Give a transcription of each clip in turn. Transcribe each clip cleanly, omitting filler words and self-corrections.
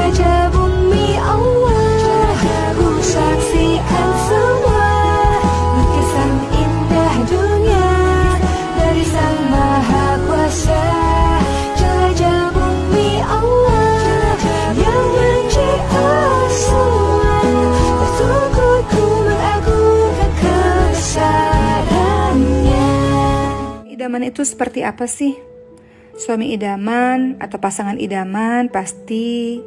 Raja bumi Allah, ku saksikan semua lukisan indah dunia dari Sang Maha Kuasa. Raja bumi Allah yang mencipta semua, bersyukurku mengagungkan kebesarannya. Idaman itu seperti apa sih? Suami idaman atau pasangan idaman pasti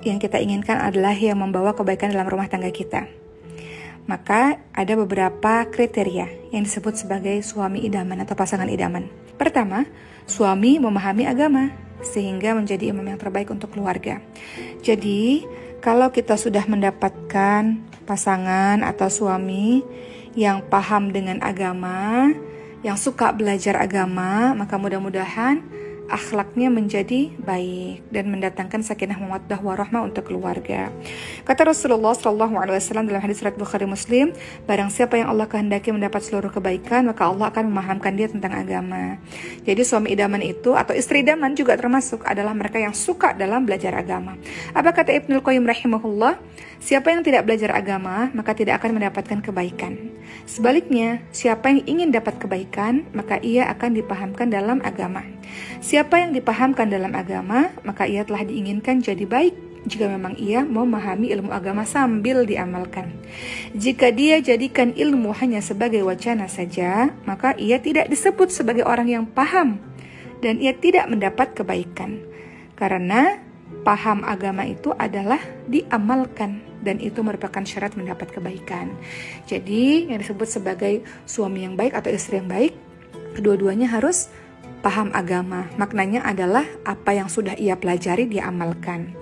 yang kita inginkan adalah yang membawa kebaikan dalam rumah tangga kita. Maka ada beberapa kriteria yang disebut sebagai suami idaman atau pasangan idaman. Pertama, suami memahami agama sehingga menjadi imam yang terbaik untuk keluarga. Jadi, kalau kita sudah mendapatkan pasangan atau suami yang paham dengan agama, yang suka belajar agama, maka mudah-mudahan akhlaknya menjadi baik dan mendatangkan sakinah mawaddah warahmah untuk keluarga. Kata Rasulullah SAW dalam hadis riwayat Bukhari Muslim, barang siapa yang Allah kehendaki mendapat seluruh kebaikan, maka Allah akan memahamkan dia tentang agama. Jadi suami idaman itu atau istri idaman juga termasuk adalah mereka yang suka dalam belajar agama. Apa kata Ibnul Qayyim rahimahullah? Siapa yang tidak belajar agama, maka tidak akan mendapatkan kebaikan. Sebaliknya, siapa yang ingin dapat kebaikan, maka ia akan dipahamkan dalam agama. Siapa yang dipahamkan dalam agama, maka ia telah diinginkan jadi baik jika memang ia memahami ilmu agama sambil diamalkan. Jika dia jadikan ilmu hanya sebagai wacana saja, maka ia tidak disebut sebagai orang yang paham dan ia tidak mendapat kebaikan. Karena paham agama itu adalah diamalkan dan itu merupakan syarat mendapat kebaikan. Jadi yang disebut sebagai suami yang baik atau istri yang baik, kedua-duanya harus paham agama. Maknanya adalah apa yang sudah ia pelajari dia amalkan.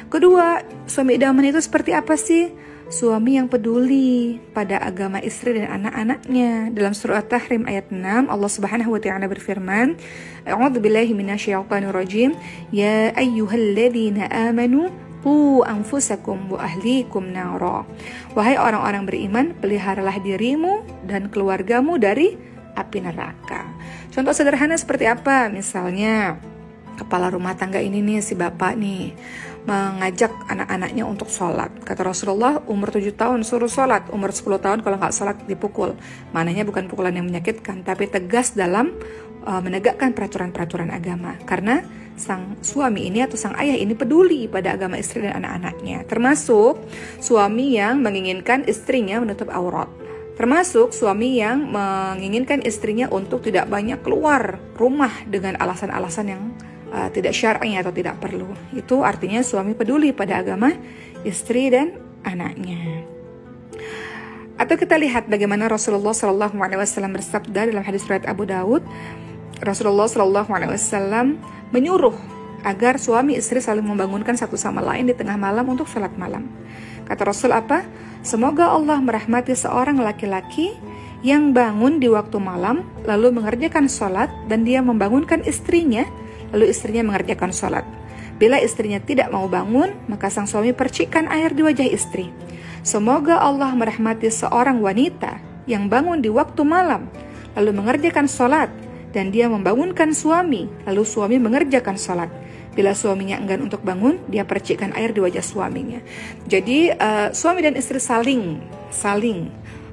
Kedua, suami idaman itu seperti apa sih? Suami yang peduli pada agama istri dan anak-anaknya. Dalam surah At-Tahrim ayat 6, Allah Subhanahu wa taala berfirman, A'udzubillahi minasyaitonirrajim, ya ayyuhalladzina amanu qu anfusakum wa ahlikum nara. Wahai orang-orang beriman, peliharalah dirimu dan keluargamu dari api neraka. Contoh sederhana seperti apa? Misalnya kepala rumah tangga ini nih, si bapak nih mengajak anak-anaknya untuk sholat. Kata Rasulullah, umur 7 tahun suruh sholat, umur 10 tahun kalau nggak sholat dipukul. Mananya bukan pukulan yang menyakitkan, tapi tegas dalam menegakkan peraturan-peraturan agama. Karena sang suami ini atau sang ayah ini peduli pada agama istri dan anak-anaknya. Termasuk suami yang menginginkan istrinya menutup aurat. Termasuk suami yang menginginkan istrinya untuk tidak banyak keluar rumah dengan alasan-alasan yang tidak syar'i atau tidak perlu. Itu artinya suami peduli pada agama istri dan anaknya. Atau kita lihat bagaimana Rasulullah SAW bersabda dalam hadis riwayat Abu Dawud. Rasulullah SAW menyuruh agar suami istri saling membangunkan satu sama lain di tengah malam untuk sholat malam. Kata Rasul apa? Semoga Allah merahmati seorang laki-laki yang bangun di waktu malam lalu mengerjakan sholat dan dia membangunkan istrinya lalu istrinya mengerjakan sholat. Bila istrinya tidak mau bangun, maka sang suami percikkan air di wajah istri. Semoga Allah merahmati seorang wanita yang bangun di waktu malam lalu mengerjakan sholat dan dia membangunkan suami lalu suami mengerjakan sholat. Bila suaminya enggan untuk bangun, dia percikkan air di wajah suaminya. Jadi suami dan istri saling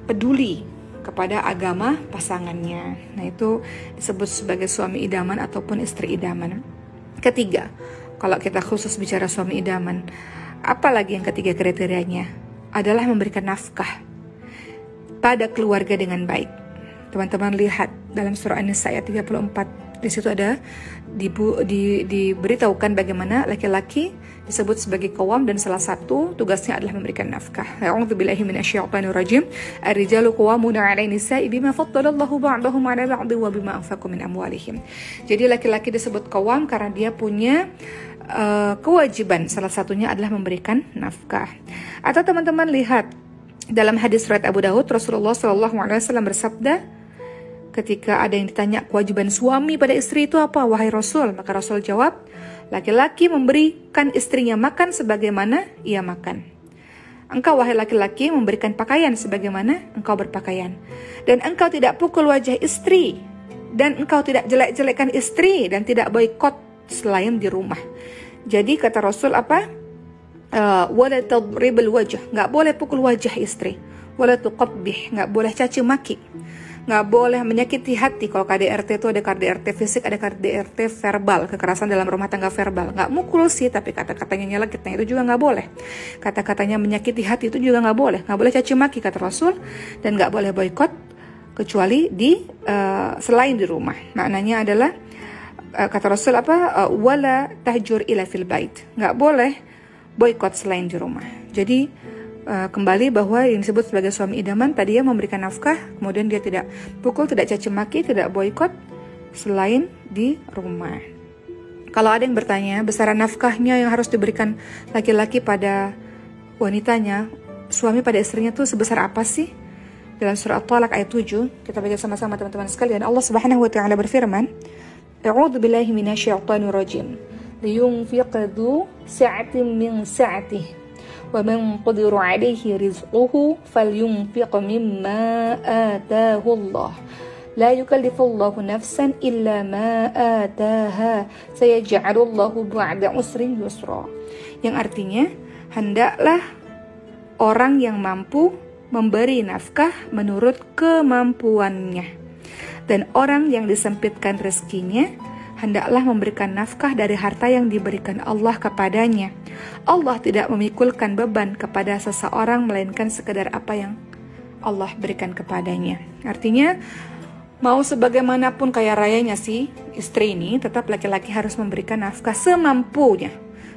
peduli kepada agama pasangannya. Nah, itu disebut sebagai suami idaman ataupun istri idaman. Ketiga, kalau kita khusus bicara suami idaman, apa lagi yang ketiga kriterianya? Adalah memberikan nafkah pada keluarga dengan baik. Teman-teman lihat dalam surah An-Nisa ayat 34. Di situ ada diberitahukan bagaimana laki-laki disebut sebagai qawwam dan salah satu tugasnya adalah memberikan nafkah. A'udzubillahi minasyaitonirrajim. Ar-rijalu qawwamuna 'alan nisa'i bima faddalallahu ba'dahum 'ala ba'dhin wa bima anfaqu min amwalihim. Jadi laki-laki disebut qawwam karena dia punya kewajiban, salah satunya adalah memberikan nafkah. Atau teman-teman lihat dalam hadis riwayat Abu Dawud, Rasulullah SAW bersabda, ketika ada yang ditanya kewajiban suami pada istri itu apa, wahai Rasul? Maka Rasul jawab, laki-laki memberikan istrinya makan sebagaimana ia makan. Engkau wahai laki-laki memberikan pakaian sebagaimana engkau berpakaian. Dan engkau tidak pukul wajah istri. Dan engkau tidak jelek-jelekkan istri dan tidak boikot selain di rumah. Jadi kata Rasul apa? wala tadribul wajh, nggak boleh pukul wajah istri. Wala tuqabbih, nggak boleh caci maki. Nggak boleh menyakiti hati. Kalau KDRT itu ada KDRT fisik, ada KDRT verbal, kekerasan dalam rumah tangga verbal. Nggak mukul sih, tapi kata-katanya nyelekitnya itu juga nggak boleh. Kata-katanya menyakiti hati itu juga nggak boleh. Nggak boleh caci maki kata Rasul, dan nggak boleh boikot kecuali di selain di rumah. Maknanya adalah kata Rasul apa? Wala tahjur ila fil bait. Nggak boleh boikot selain di rumah. Jadi kembali bahwa yang disebut sebagai suami idaman tadi ya memberikan nafkah, kemudian dia tidak pukul, tidak caci maki, tidak boikot selain di rumah. Kalau ada yang bertanya besaran nafkahnya yang harus diberikan laki-laki pada wanitanya, suami pada istrinya tuh sebesar apa sih? Dalam surah At-Talaq ayat 7, kita baca sama-sama teman-teman sekalian. Allah Subhanahu wa taala berfirman, "A'udzu billahi minasyaitonir rajim. Liyunfiq dzu sa'atin min sa'atihi. وَمَنْ قُدِرَ عَلَيْهِ رِزْقُهُ فَلْيُنْفِقْ مِمَّا آتَاهُ اللَّهُ لَا يُكَلِّفُ اللَّهُ نَفْسًا إِلَّا مَا آتَاهَا سَيَجْعَلُ اللَّهُ بَعْدَ عُسْرٍ يُسْرًا." Yang artinya, hendaklah orang yang mampu memberi nafkah menurut kemampuannya, dan orang yang disempitkan rezekinya hendaklah memberikan nafkah dari harta yang diberikan Allah kepadanya. Allah tidak memikulkan beban kepada seseorang melainkan sekedar apa yang Allah berikan kepadanya. Artinya, mau sebagaimanapun kaya rayanya si istri ini, tetap laki-laki harus memberikan nafkah semampunya,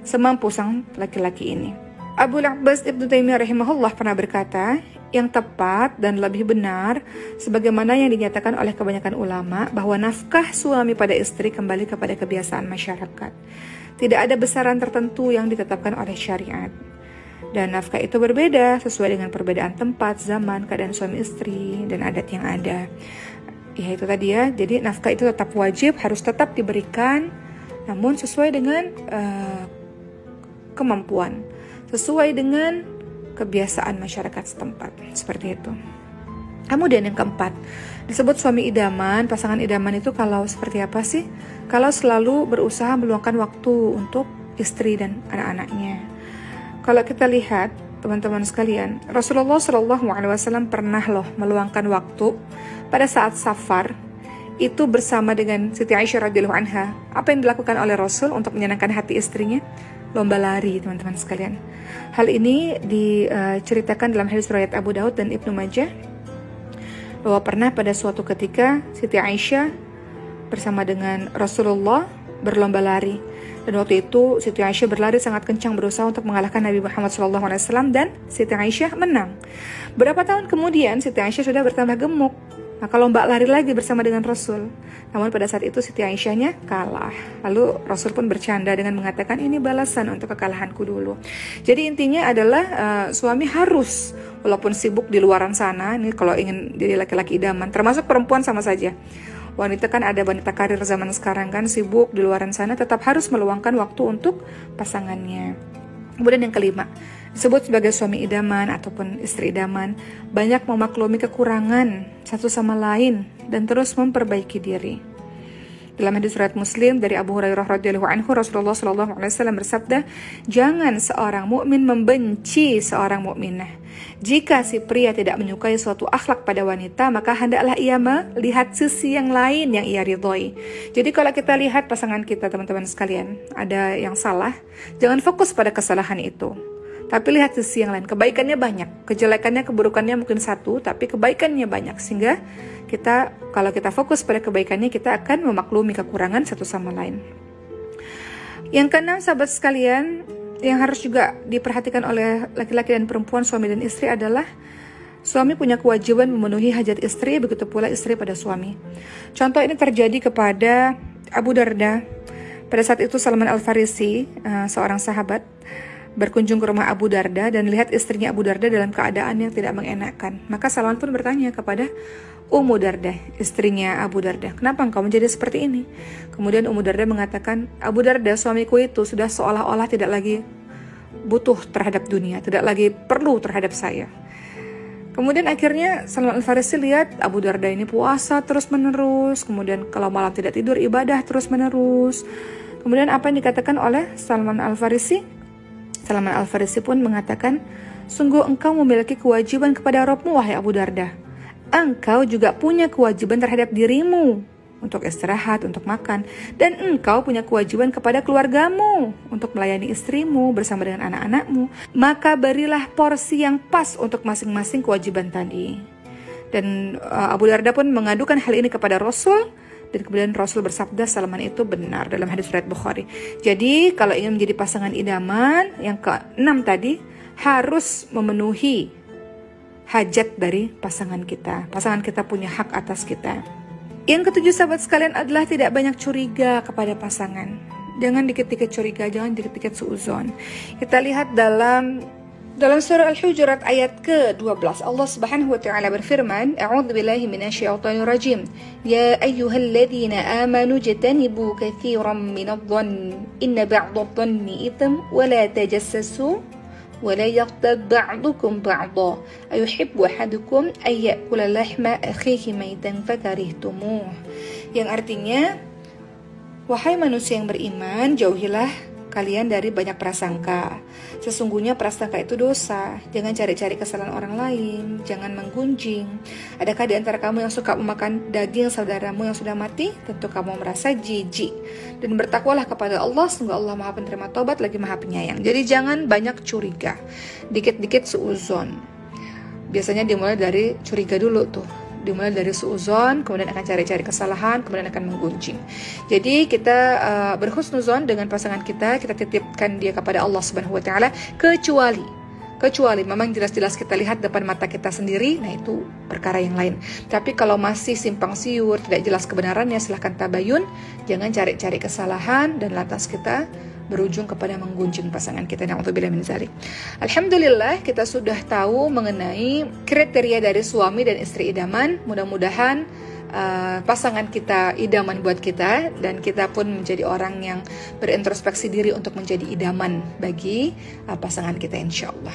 semampu sang laki-laki ini. Abul Abbas Ibnu Taimiyah rahimahullah pernah berkata, yang tepat dan lebih benar sebagaimana yang dinyatakan oleh kebanyakan ulama bahwa nafkah suami pada istri kembali kepada kebiasaan masyarakat. Tidak ada besaran tertentu yang ditetapkan oleh syariat. Dan nafkah itu berbeda sesuai dengan perbedaan tempat, zaman, keadaan suami istri, dan adat yang ada. Ya itu tadi ya, jadi nafkah itu tetap wajib, harus tetap diberikan, namun sesuai dengan kemampuan, sesuai dengan kebiasaan masyarakat setempat, seperti itu. Kemudian yang keempat, disebut suami idaman, pasangan idaman itu kalau seperti apa sih? Kalau selalu berusaha meluangkan waktu untuk istri dan anak-anaknya. Kalau kita lihat, teman-teman sekalian, Rasulullah SAW pernah loh meluangkan waktu pada saat safar, itu bersama dengan Siti Aisyah radhiyallahu anha. Apa yang dilakukan oleh Rasul untuk menyenangkan hati istrinya? Lomba lari, teman-teman sekalian. Hal ini diceritakan dalam hadis riwayat Abu Daud dan Ibnu Majah, bahwa pernah pada suatu ketika Siti Aisyah bersama dengan Rasulullah berlomba lari, dan waktu itu Siti Aisyah berlari sangat kencang berusaha untuk mengalahkan Nabi Muhammad SAW, dan Siti Aisyah menang. Berapa tahun kemudian Siti Aisyah sudah bertambah gemuk, maka lomba lari lagi bersama dengan Rasul. Namun pada saat itu Siti Aisyahnya kalah. Lalu Rasul pun bercanda dengan mengatakan, ini balasan untuk kekalahanku dulu. Jadi intinya adalah suami harus, walaupun sibuk di luaran sana, ini kalau ingin jadi laki-laki idaman, termasuk perempuan sama saja. Wanita kan ada wanita karir zaman sekarang kan, sibuk di luaran sana, tetap harus meluangkan waktu untuk pasangannya. Kemudian yang kelima, disebut sebagai suami idaman ataupun istri idaman, banyak memaklumi kekurangan satu sama lain dan terus memperbaiki diri. Dalam hadis riwayat Muslim dari Abu Hurairah radhiyallahu anhu, Rasulullah sallallahu alaihi wasallam bersabda, "Jangan seorang mukmin membenci seorang mukminah. Jika si pria tidak menyukai suatu akhlak pada wanita, maka hendaklah ia melihat sisi yang lain yang ia ridhoi." Jadi kalau kita lihat pasangan kita, teman-teman sekalian, ada yang salah, jangan fokus pada kesalahan itu, tapi lihat sisi yang lain. Kebaikannya banyak, kejelekannya, keburukannya mungkin satu, tapi kebaikannya banyak, sehingga kalau kita fokus pada kebaikannya, kita akan memaklumi kekurangan satu sama lain. Yang keenam, sahabat sekalian, yang harus juga diperhatikan oleh laki-laki dan perempuan, suami dan istri, adalah suami punya kewajiban memenuhi hajat istri, begitu pula istri pada suami. Contoh ini terjadi kepada Abu Darda. Pada saat itu Salman Al-Farisi, seorang sahabat, berkunjung ke rumah Abu Darda dan lihat istrinya Abu Darda dalam keadaan yang tidak mengenakan. Maka Salman pun bertanya kepada Ummu Darda, istrinya Abu Darda, "Kenapa engkau menjadi seperti ini?" Kemudian Ummu Darda mengatakan, "Abu Darda, suamiku itu sudah seolah-olah tidak lagi butuh terhadap dunia, tidak lagi perlu terhadap saya." Kemudian akhirnya Salman Al-Farisi lihat Abu Darda ini puasa terus-menerus, kemudian kalau malam tidak tidur ibadah terus-menerus. Kemudian apa yang dikatakan oleh Salman Al-Farisi? Salman Al-Farisi pun mengatakan, sungguh engkau memiliki kewajiban kepada Rabbmu, wahai Abu Darda. Engkau juga punya kewajiban terhadap dirimu untuk istirahat, untuk makan. Dan engkau punya kewajiban kepada keluargamu untuk melayani istrimu bersama dengan anak-anakmu. Maka berilah porsi yang pas untuk masing-masing kewajiban tadi. Dan Abu Darda pun mengadukan hal ini kepada Rasul. Dan kemudian Rasul bersabda, Salman itu benar, dalam hadis riwayat Bukhari. Jadi kalau ingin menjadi pasangan idaman, yang ke-6 tadi, harus memenuhi hajat dari pasangan kita. Pasangan kita punya hak atas kita. Yang ke-7 sahabat sekalian adalah tidak banyak curiga kepada pasangan. Jangan dikit-dikit curiga, jangan dikit-dikit suuzon. Kita lihat dalam surah Al-Hujurat ayat ke-12, Allah Subhanahu wa taala berfirman, A'udzubillahi minasyaitonir rajim. Ya ayyuhalladzina amanu jatanibu katsiran minadh-dhanni inna ba'dadh-dhanni itsm wa la tajassasu ولا يغتب بعضكم بعضا أيحب أحدكم أن يأكل لحم أخيه ميتا فكرهتموه. Yang artinya, wahai manusia yang beriman, jauhilah kalian dari banyak prasangka. Sesungguhnya prasangka itu dosa. Jangan cari-cari kesalahan orang lain, jangan menggunjing. Adakah di antara kamu yang suka memakan daging saudaramu yang sudah mati? Tentu kamu merasa jijik. Dan bertakwalah kepada Allah, sungguh Allah Maha Penerima Taubat lagi Maha Penyayang. Jadi jangan banyak curiga, dikit-dikit suuzon. Biasanya dimulai dari curiga dulu tuh. Dimulai dari suuzon, kemudian akan cari-cari kesalahan, kemudian akan menggunjing. Jadi kita berhusnuzon dengan pasangan kita titipkan dia kepada Allah Subhanahu wa taala, kecuali memang jelas-jelas kita lihat depan mata kita sendiri, nah itu perkara yang lain. Tapi kalau masih simpang siur, tidak jelas kebenarannya, silahkan tabayun, jangan cari-cari kesalahan dan lantas kita berujung kepada menggunjing pasangan kita. Na'udzubillah min dzalik. Alhamdulillah kita sudah tahu mengenai kriteria dari suami dan istri idaman. Mudah-mudahan pasangan kita idaman buat kita, dan kita pun menjadi orang yang berintrospeksi diri untuk menjadi idaman bagi pasangan kita, insya Allah.